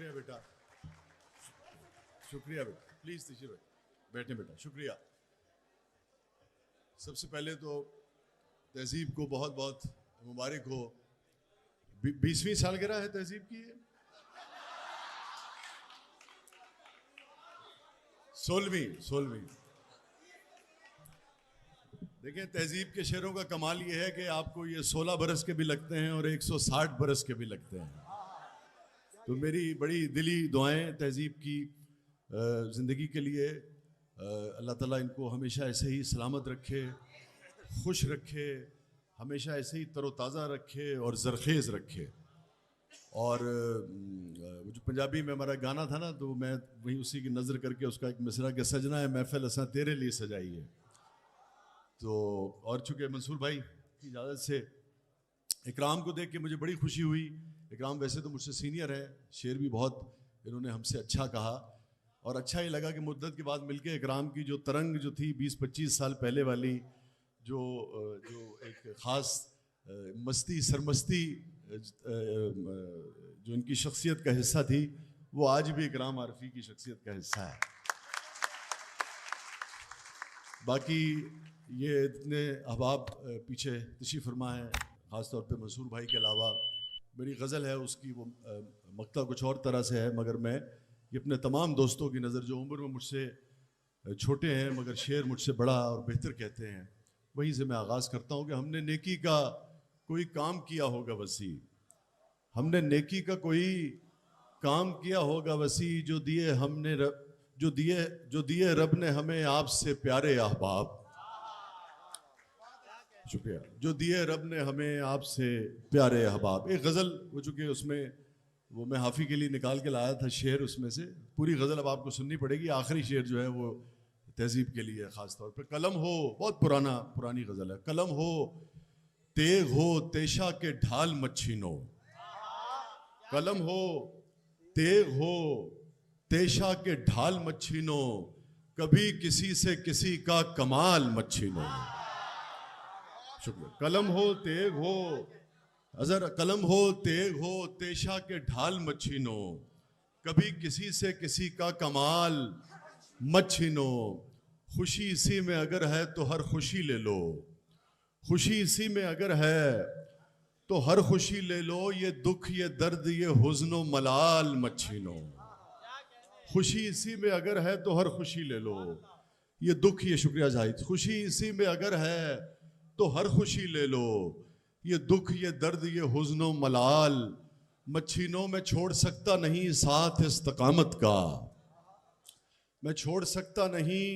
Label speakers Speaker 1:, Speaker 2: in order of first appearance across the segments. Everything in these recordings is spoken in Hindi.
Speaker 1: शुक्रिया बेटा, शुक्रिया बेटा, प्लीज तशरीफ बैठे बेटा, शुक्रिया। सबसे पहले तो तहजीब को बहुत बहुत मुबारक हो। 20वीं सालगिरह है तहजीब की, 16वीं। देखें, तहजीब के शेरों का कमाल ये है कि आपको ये 16 बरस के भी लगते हैं और 160 बरस के भी लगते हैं। तो मेरी बड़ी दिली दुआएं तहजीब की ज़िंदगी के लिए। अल्लाह ताला इनको हमेशा ऐसे ही सलामत रखे, खुश रखे, हमेशा ऐसे ही तरोताज़ा रखे और ज़रखेज़ रखे। और जो पंजाबी में हमारा गाना था ना, तो मैं वही उसी की नज़र करके उसका एक मिसरा के सजना है महफिल असां तेरे लिए सजाई है। तो और चूँकि मंसूर भाई की इजाज़त से इकराम को देख के मुझे बड़ी खुशी हुई। इकराम वैसे तो मुझसे सीनियर है, शेर भी बहुत इन्होंने हमसे अच्छा कहा और अच्छा ही लगा कि मुद्दत के बाद मिलके इकराम की जो तरंग जो थी 20-25 साल पहले वाली, जो एक ख़ास मस्ती सरमस्ती जो इनकी शख्सियत का हिस्सा थी, वो आज भी इकराम आरफी की शख्सियत का हिस्सा है। बाकी ये इतने अहबाब पीछे तशरीफ़ फरमा है, ख़ास तौर पे मंसूर भाई के अलावा मेरी गज़ल है, उसकी वो मक्ता कुछ और तरह से है, मगर मैं ये अपने तमाम दोस्तों की नज़र जो उम्र में मुझसे छोटे हैं मगर शेर मुझसे बड़ा और बेहतर कहते हैं, वहीं से मैं आगाज़ करता हूँ कि हमने नेकी का कोई काम किया होगा वसी, हमने नेकी का कोई काम किया होगा वसी, जो दिए रब ने हमें आपसे प्यारे अहबाब। शुक्रिया। जो दिए रब ने हमें आपसे प्यारे अहबाब, एक गज़ल हो चुकी है, उसमें वो मैं हाफ़ी के लिए निकाल के लाया था शेर, उसमें से पूरी गज़ल अब आपको सुननी पड़ेगी। आखिरी शेर जो है वो तहजीब के लिए ख़ास तौर पे। कलम हो, बहुत पुरानी गज़ल है। कलम हो तेग हो तेशा के ढाल मत छीनो, कलम हो तेग हो तेशा के ढाल मत छीनो, कभी किसी से किसी का कमाल मत छीनो। शुक्रिया। कलम हो तेग हो, अजर कलम हो तेग हो तेशा के ढाल मत छीनो, कभी किसी से किसी का कमाल मत छीनो। खुशी इसी में अगर है तो हर खुशी ले लो, खुशी इसी में अगर है तो हर खुशी ले लो, ये दुख ये दर्द ये हुज़्न मलाल मत छीनो। खुशी इसी में अगर है तो हर खुशी ले लो, ये दुख ये शुक्रिया जाहिद, खुशी इसी में अगर है तो हर खुशी ले लो, ये दुख ये दर्द ये हुज़्न मलाल मत छीनो। मैं छोड़ सकता नहीं साथ इस्तकामत का, मैं छोड़ सकता नहीं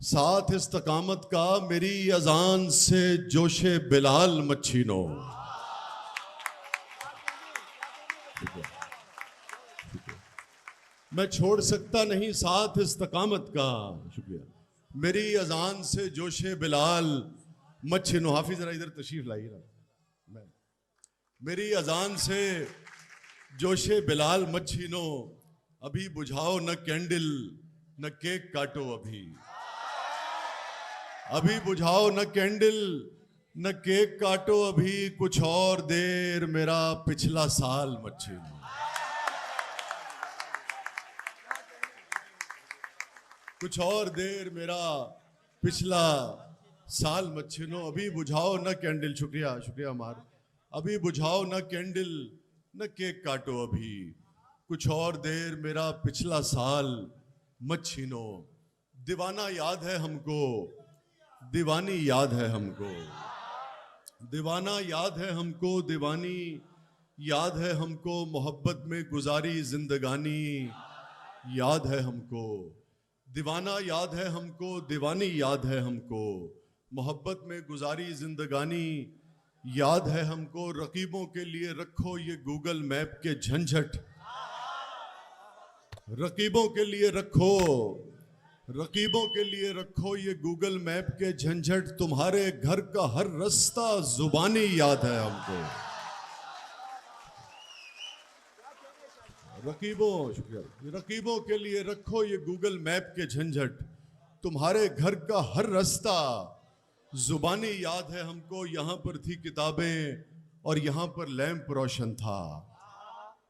Speaker 1: साथ इस्तकामत का, मेरी अजान से जोशे बिलाल मत छीनो। मैं छोड़ सकता नहीं साथ इस्तकामत का, शुक्रिया, मेरी अजान से जोशे बिलाल मत छीनो। हाफिज जरा इधर तशरीफ लाइए ना। मेरी अजान से जोशे बिलाल मत छीनो, अभी बुझाओ न कैंडल न केक काटो, अभी बुझाओ न कैंडल न केक काटो, अभी कुछ और देर मेरा पिछला साल मत छीनो। कुछ और देर मेरा पिछला साल मत छीनो, अभी बुझाओ न कैंडल, शुक्रिया शुक्रिया मार, अभी बुझाओ न कैंडल न केक काटो, अभी कुछ और देर मेरा पिछला साल मत छीनो। दीवाना याद है हमको, दीवानी याद है हमको, दीवाना याद है हमको, दीवानी याद है हमको, मोहब्बत में गुजारी जिंदगानी याद है हमको। दीवाना याद है हमको, दीवानी याद है हमको, मोहब्बत में गुजारी जिंदगानी याद है हमको। रकीबों के लिए रखो ये गूगल मैप के झंझट, रकीबों के लिए रखो, रकीबों के लिए रखो ये गूगल मैप के झंझट, तुम्हारे घर का हर रास्ता जुबानी याद है हमको। रकीबों, शुक्रिया, रकीबों के लिए रखो ये गूगल मैप के झंझट, तुम्हारे घर का हर रास्ता जुबानी याद है हमको। यहाँ पर थी किताबें और यहाँ पर लैंप रोशन था,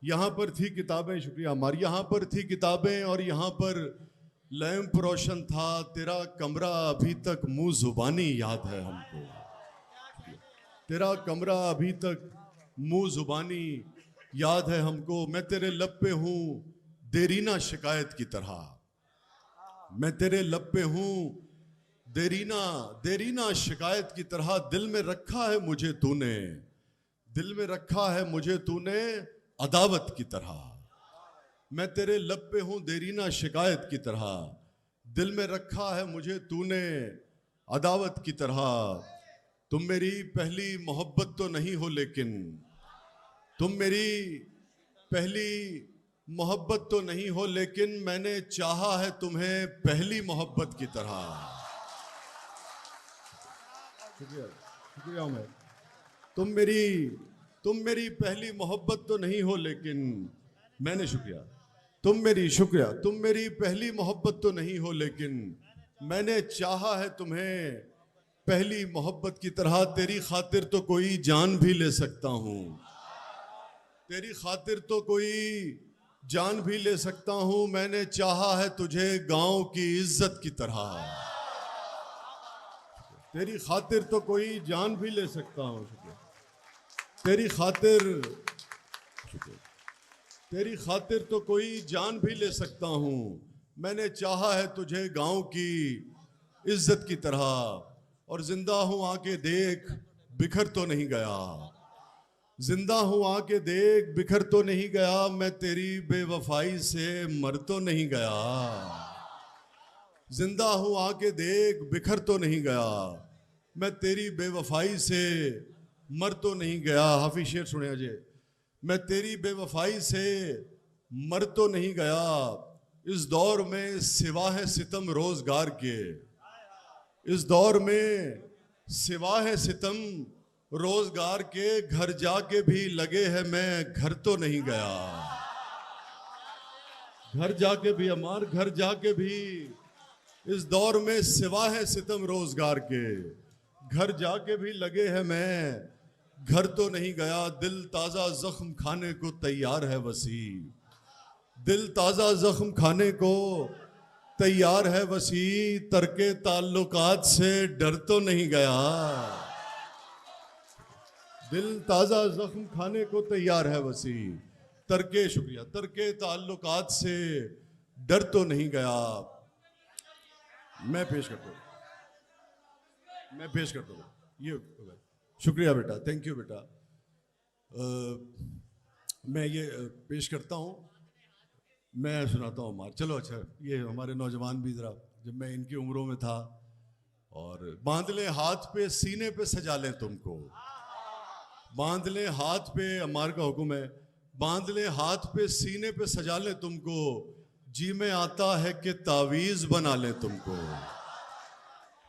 Speaker 1: यहाँ पर थी किताबें, शुक्रिया अम्मार, यहाँ पर थी किताबें और यहाँ पर लैंप रोशन था, तेरा कमरा अभी तक मुंह जुबानी याद है हमको, तेरा कमरा अभी तक मुंह जुबानी याद है हमको, मैं तेरे लब पे हूँ देरीना शिकायत की तरह, मैं तेरे लब पे हूँ देरीना देरीना शिकायत की तरह, दिल में रखा है मुझे तूने, दिल में रखा है मुझे तूने अदावत की तरह, मैं तेरे लब पे हूँ देरीना शिकायत की तरह, दिल में रखा है मुझे तूने अदावत की तरह, तुम मेरी पहली मोहब्बत तो नहीं हो लेकिन, तुम मेरी पहली मोहब्बत तो नहीं हो लेकिन मैंने चाहा है तुम्हें पहली मोहब्बत की तरह। शुक्रिया, शुक्रिया उमर। तुम मेरी पहली मोहब्बत तो नहीं हो लेकिन मैंने, शुक्रिया, तुम मेरी पहली मोहब्बत तो नहीं हो लेकिन मैंने चाहा है तुम्हें पहली मोहब्बत की तरह, तेरी खातिर तो कोई जान भी ले सकता हूँ, तेरी खातिर तो कोई जान भी ले सकता हूँ, मैंने चाहा है तुझे गांव की इज्जत की तरह, तेरी खातिर तो कोई जान भी ले सकता हूँ, तेरी खातिर तो कोई जान भी ले सकता हूँ, मैंने चाहा है तुझे गांव की इज्जत की तरह, और जिंदा हूँ आके देख बिखर तो नहीं गया, जिंदा हूँ आके देख बिखर तो नहीं गया, मैं तेरी बेवफाई से मर तो नहीं गया, जिंदा हूँ आके देख बिखर तो नहीं गया, मैं तेरी बेवफाई से मर तो नहीं गया। हाफिज शेर सुने अजय, मैं तेरी बेवफाई से मर तो नहीं गया, इस दौर में सिवा है सितम रोजगार के, इस दौर में सिवा है सितम रोजगार के, घर जाके भी लगे है मैं घर तो नहीं गया, घर जाके भी अमार, घर जाके भी इस दौर में सिवा है सितम रोजगार के, घर जाके भी लगे है मैं घर तो नहीं गया, दिल ताजा जख्म खाने को तैयार है वसी, दिल ताजा जख्म खाने को तैयार है वसी, तरके ताल्लुकात से डर तो नहीं गया, दिल ताजा जख्म खाने को तैयार है वसी, तरके, शुक्रिया, तरके ताल्लुकात से डर तो नहीं गया। मैं पेश करता हूँ ये, शुक्रिया बेटा, थैंक यू बेटा। मैं ये पेश करता हूँ, मैं सुनाता हूँ मार, चलो अच्छा, ये हमारे नौजवान भी ज़रा, जब मैं इनकी उम्रों में था, और बांध ले हाथ पे सीने पे सजा ले तुमको, बांध ले हाथ पे, अम्मार का हुक्म है, बांध ले हाथ पे सीने पे सजा ले तुमको, जी में आता है कि तावीज़ बना ले तुमको,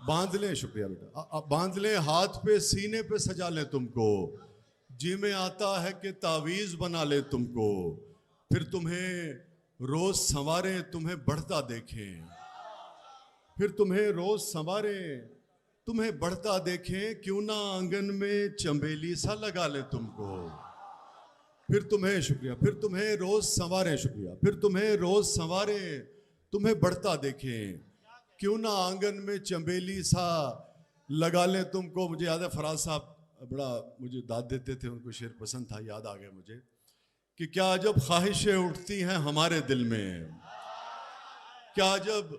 Speaker 1: बांध ले, शुक्रिया बेटा, बांध ले हाथ पे सीने पे सजा ले तुमको, जी में आता है कि तावीज़ बना ले तुमको, फिर तुम्हें रोज संवारे तुम्हें बढ़ता देखें, फिर तुम्हें रोज संवारे तुम्हें बढ़ता देखें, क्यों ना आंगन में चंबेली सा लगा ले तुमको, फिर तुम्हें, शुक्रिया, फिर तुम्हें रोज संवारे, शुक्रिया, फिर तुम्हें रोज संवारे तुम्हें बढ़ता देखें, क्यों ना आंगन में चंबेली सा लगा ले तुमको। मुझे याद है फराज साहब बड़ा मुझे दाद देते थे, उनको शेर पसंद था, याद आ गया मुझे, कि क्या जब ख्वाहिशें उठती हैं हमारे दिल में, क्या जब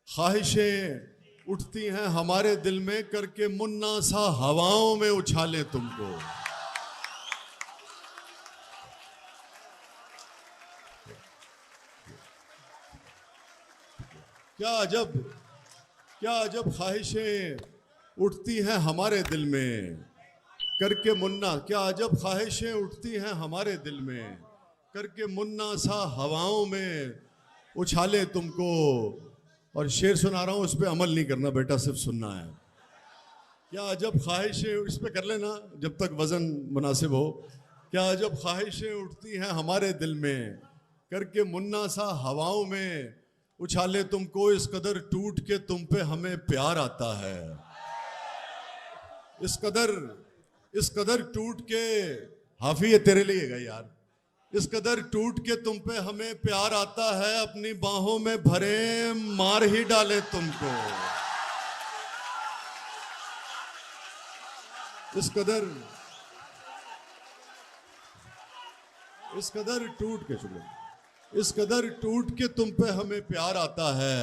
Speaker 1: ख्वाहिशें उठती हैं हमारे दिल में, करके मुन्ना सा हवाओं में उछाले तुमको, क्या जब ख्वाहिशें उठती हैं हमारे दिल में, करके मुन्ना, क्या जब ख्वाहिशें उठती हैं हमारे दिल में, करके मुन्ना सा हवाओं में उछाले तुमको। और शेर सुना रहा हूँ, उस पर अमल नहीं करना बेटा, सिर्फ सुनना है। क्या जब ख्वाहिशें, इस पे कर लेना जब तक वज़न मुनासिब हो, क्या जब ख्वाहिशें उठती हैं हमारे दिल में, करके मुन्ना सा हवाओं में उछाले तुमको, इस कदर टूट के तुम पे हमें प्यार आता है, इस कदर टूट के, हाफी ये तेरे लिए गए यार, इस कदर टूट के तुम पे हमें प्यार आता है, अपनी बाहों में भरे मार ही डाले तुमको। इस कदर टूट के, शुक्रिया, इस कदर टूट के तुम पे हमें प्यार आता है,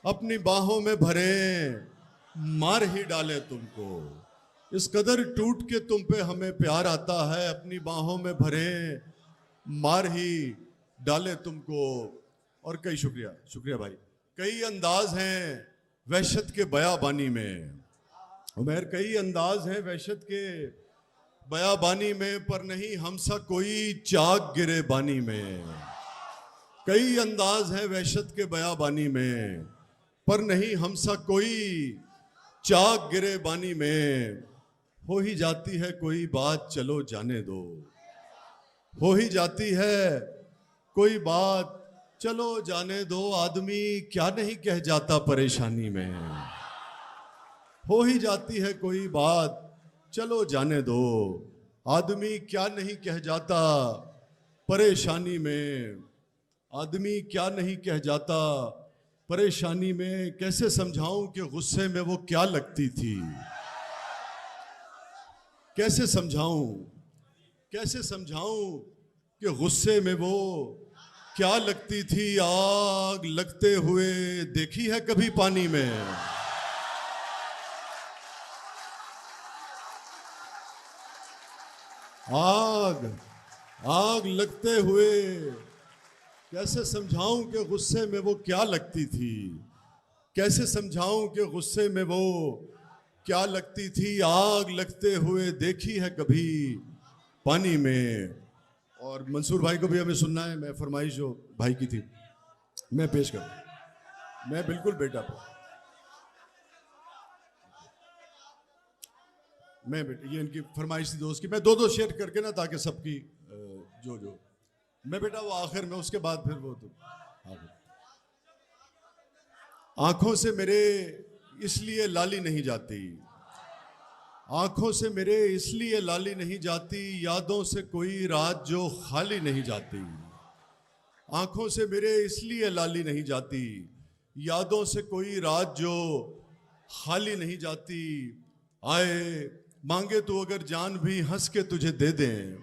Speaker 1: अपनी बाहों में भरे मार ही डाले तुमको। इस कदर टूट के तुम पे हमें प्यार आता है, अपनी बाहों में भरे मार ही डाले तुमको। और कई शुक्रिया भाई। कई अंदाज हैं वहशत के बयाबानी में, उमर, कई अंदाज हैं वहशत के बयाबानी में, पर नहीं हमसा कोई चाक गिरे बानी में। कई अंदाज हैं वहशत के बयाबानी में, पर नहीं हमसा कोई चाक गिरे बानी में। हो ही जाती है कोई बात, चलो जाने दो। हो ही जाती है कोई बात, चलो जाने दो। आदमी क्या नहीं कह जाता परेशानी में। हो ही जाती है कोई बात, चलो जाने दो। आदमी क्या नहीं कह जाता परेशानी में। आदमी क्या नहीं कह जाता परेशानी में। कैसे समझाऊं कि गुस्से में वो क्या लगती थी। कैसे समझाऊं कि गुस्से में वो क्या लगती थी। आग लगते हुए देखी है कभी पानी में। आग लगते हुए कैसे समझाऊं कि गुस्से में वो क्या लगती थी। कैसे समझाऊं कि गुस्से में वो क्या लगती थी। आग लगते हुए देखी है कभी पानी में। और मंसूर भाई को भी हमें सुनना है। मैं फरमाइश जो भाई की थी मैं पेश कर, मैं बिल्कुल बेटा पर मैं ये इनकी फरमाइश थी दोस्त की। मैं दो शेयर करके ना, ताकि सबकी जो मैं बेटा वो आखिर में, उसके बाद फिर वो तो आंखों से मेरे इसलिए लाली नहीं जाती। आंखों से मेरे इसलिए लाली नहीं जाती। यादों से कोई रात जो खाली नहीं जाती। आंखों से मेरे इसलिए लाली नहीं जाती। यादों से कोई रात जो खाली नहीं जाती। आए मांगे तो अगर जान भी हंस के तुझे दे दें।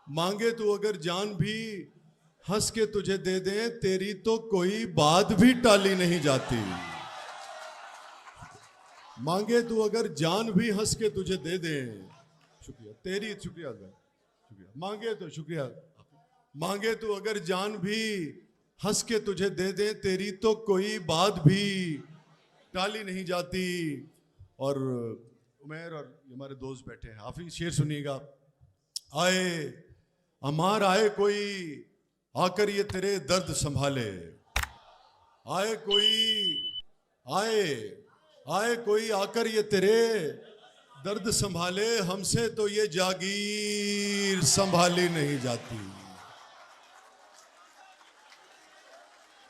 Speaker 1: मांगे तो अगर जान भी हंस के तुझे दे दें। तेरी तो कोई बात भी टाली नहीं जाती। मांगे तो अगर जान भी हंस के तुझे दे दें। शुक्रिया तेरी, शुक्रिया शुक्रिया। मांगे तो अगर जान भी हंस के तुझे दे दें। तेरी तो कोई बात भी टाली नहीं जाती। और उमर और हमारे दोस्त बैठे हैं, हाफिज शेर सुनिएगा। आए अमार आए कोई आकर ये तेरे दर्द संभाले। आए कोई आकर ये तेरे दर्द संभाले। हमसे तो ये जागीर संभाली नहीं जाती।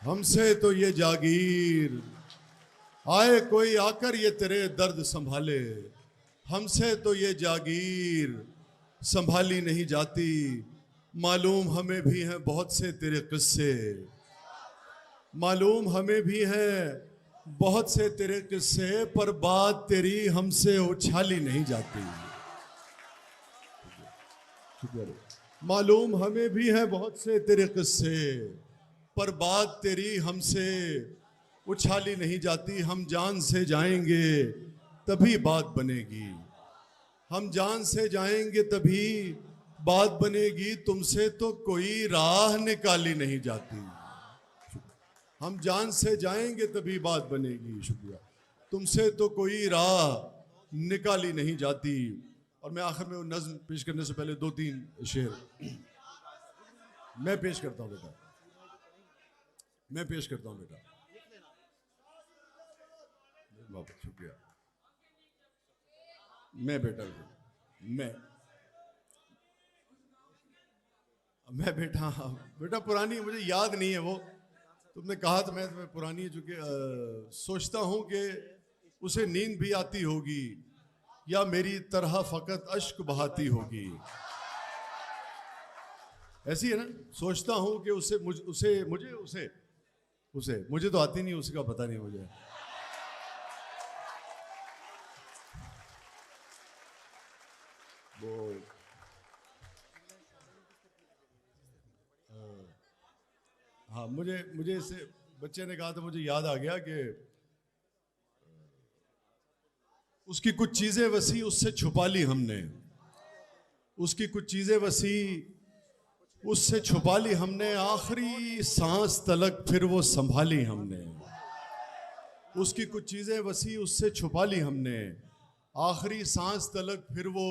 Speaker 1: हमसे तो ये जागीर। आए कोई आकर ये तेरे दर्द संभाले। हमसे तो ये जागीर संभाली नहीं जाती। मालूम हमें भी हैं बहुत से तेरे किस्से। मालूम हमें भी हैं बहुत से तेरे किस्से, पर बात तेरी हमसे उछाली नहीं जाती। मालूम हमें भी है बहुत से तेरे किस्से, पर बात तेरी हमसे उछाली नहीं जाती। हम जान से जाएंगे तभी बात बनेगी। हम जान से जाएंगे तभी बात बनेगी। तुमसे तो कोई राह निकाली नहीं जाती। हम जान से जाएंगे तभी बात बनेगी। शुक्रिया। तुमसे तो कोई राह निकाली नहीं जाती। और मैं आखिर में वो नज्म पेश करने से पहले 2-3 शेर मैं पेश करता हूँ बेटा। शुक्रिया। मैं बेटा पुरानी मुझे याद नहीं है वो। तुमने कहा तो मैं तुम्हें पुरानी, चूंकि सोचता हूं कि उसे नींद भी आती होगी या मेरी तरह फकत अश्क बहाती होगी। ऐसी है ना, सोचता हूं कि उसे मुझे तो आती नहीं, उसका पता नहीं मुझे। वो हाँ, मुझे इससे बच्चे ने कहा तो मुझे याद आ गया कि उसकी कुछ चीजें वसी उससे छुपा ली हमने, उसकी कुछ चीजें वसी उससे छुपा ली हमने, आखिरी सांस तलक फिर वो संभाली हमने। उसकी कुछ चीजें वसी उससे छुपा ली हमने, आखिरी सांस तलक फिर वो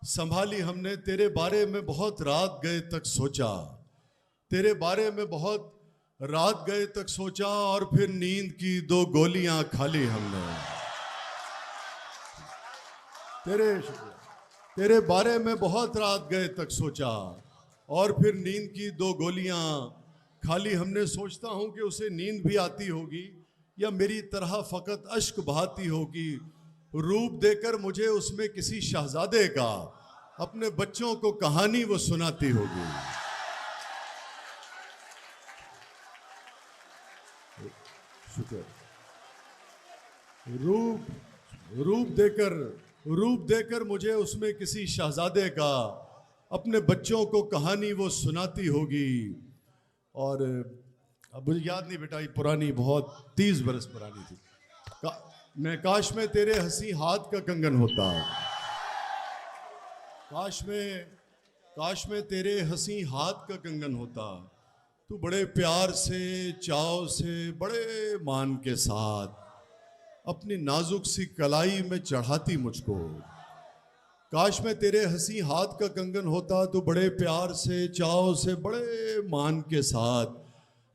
Speaker 1: संभाली हमने। तेरे बारे में बहुत रात गए तक सोचा, तेरे बारे में बहुत रात गए तक सोचा, और फिर नींद की 2 गोलियां खा ली हमने। तेरे बारे में बहुत रात गए तक सोचा, और फिर नींद की 2 गोलियां खा ली हमने। सोचता हूं कि उसे नींद भी आती होगी या मेरी तरह फकत अश्क बहाती होगी। रूप देकर मुझे उसमें किसी शहजादे का अपने बच्चों को कहानी वो सुनाती होगी। शुक्र। रूप देकर मुझे उसमें किसी शहजादे का अपने बच्चों को कहानी वो सुनाती होगी। और अब मुझे याद नहीं बेटा, ये पुरानी, बहुत 30 बरस पुरानी थी। मैं काश में तेरे हंसी हाथ का कंगन होता, काश में तेरे हंसी हाथ का कंगन होता। तू बड़े प्यार से, चाव से, बड़े मान के साथ अपनी नाजुक सी कलाई में चढ़ाती मुझको। काश में तेरे हंसी हाथ का कंगन होता, तो बड़े प्यार से, चाव से, बड़े मान के साथ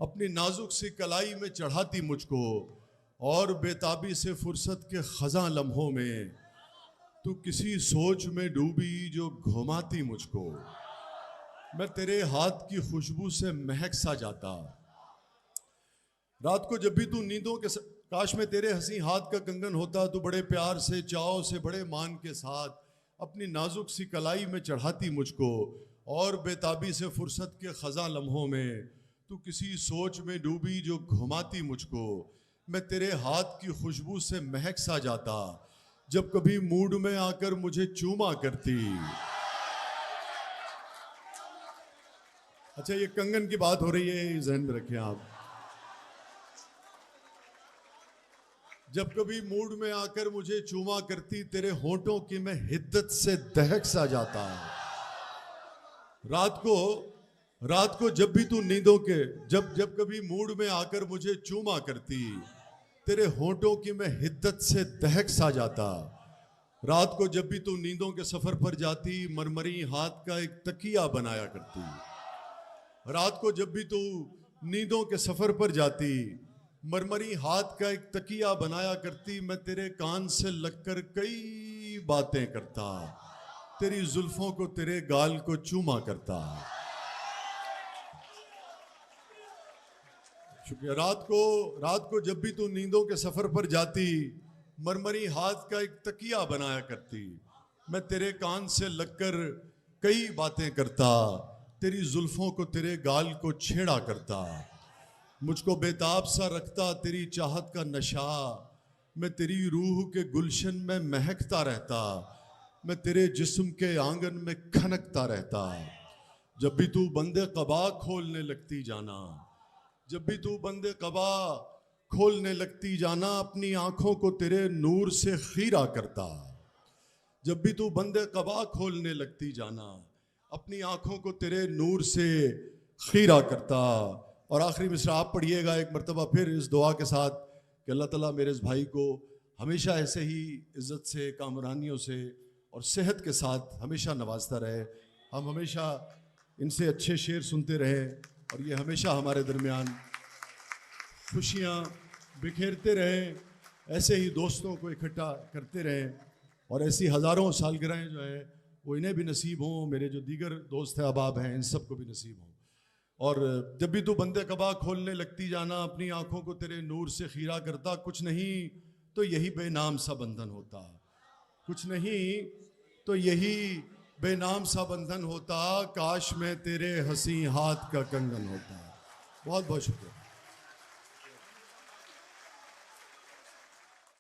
Speaker 1: अपनी नाजुक सी कलाई में चढ़ाती मुझको। और बेताबी से फुर्सत के खज़ां लम्हों में तू किसी सोच में डूबी जो घुमाती मुझको। मैं तेरे हाथ की खुशबू से महक सा जाता। रात को जब भी तू नींदों के काश में तेरे हंसी हाथ का कंगन होता, तू बड़े प्यार से, चाव से, बड़े मान के साथ अपनी नाजुक सी कलाई में चढ़ाती मुझको। और बेताबी से फुर्सत के खज़ां लम्हों में तू किसी सोच में डूबी जो घुमाती मुझको। मैं तेरे हाथ की खुशबू से महक सा जाता, जब कभी मूड में आकर मुझे चूमा करती। अच्छा, ये कंगन की बात हो रही है, जहन में रखें आप। जब कभी मूड में आकर मुझे चूमा करती, तेरे होंठों की मैं हिद्दत से दहक सा जाता। रात को जब भी तू नींदों के जब कभी मूड में आकर मुझे चूमा करती, तेरे होंठों की मैं हिद्दत से दहक सा जाता। रात को जब भी तू नींदों के सफर पर जाती, मरमरी हाथ का एक तकिया बनाया करती। रात को जब भी तू नींदों के सफर पर जाती, मरमरी हाथ का एक तकिया बनाया करती। मैं तेरे कान से लगकर कई बातें करता, तेरी जुल्फों को, तेरे गाल को चूमा करता। शुक्रिया। रात को जब भी तू नींदों के सफर पर जाती, मरमरी हाथ का एक तकिया बनाया करती। मैं तेरे कान से लगकर कई बातें करता, तेरी जुल्फों को, तेरे गाल को छेड़ा करता। मुझको बेताब सा रखता तेरी चाहत का नशा। मैं तेरी रूह के गुलशन में महकता रहता, मैं तेरे जिस्म के आंगन में खनकता रहता। जब भी तू बंदे क़बा खोलने लगती जाना, जब भी तू बंदे क़बा खोलने लगती जाना, अपनी आंखों को तेरे नूर से खीरा करता। जब भी तू बंदे क़बा खोलने लगती जाना, अपनी आंखों को तेरे नूर से खीरा करता। और आखिरी मिसरा आप पढ़िएगा एक मरतबा फिर इस दुआ के साथ कि अल्लाह ताला मेरे इस भाई को हमेशा ऐसे ही इज़्ज़त से, कामरानियों से और सेहत के साथ हमेशा नवाजता रहे। हम हमेशा इनसे अच्छे शेर सुनते रहें और ये हमेशा हमारे दरमियान खुशियाँ बिखेरते रहें, ऐसे ही दोस्तों को इकट्ठा करते रहें और ऐसी हज़ारों सालगिरहें जो है वो इन्हें भी नसीब हों, मेरे जो दीगर दोस्त हैं, अहबाब हैं, इन सब को भी नसीब हों। और जब भी तू बंदे क़बा खोलने लगती जाना, अपनी आंखों को तेरे नूर से खीरा करता। कुछ नहीं तो यही बेनाम सा बंधन होता, कुछ नहीं तो यही बेनाम सा बंधन होता, काश मैं तेरे हंसी हाथ का कंगन होता। बहुत बहुत शुक्रिया।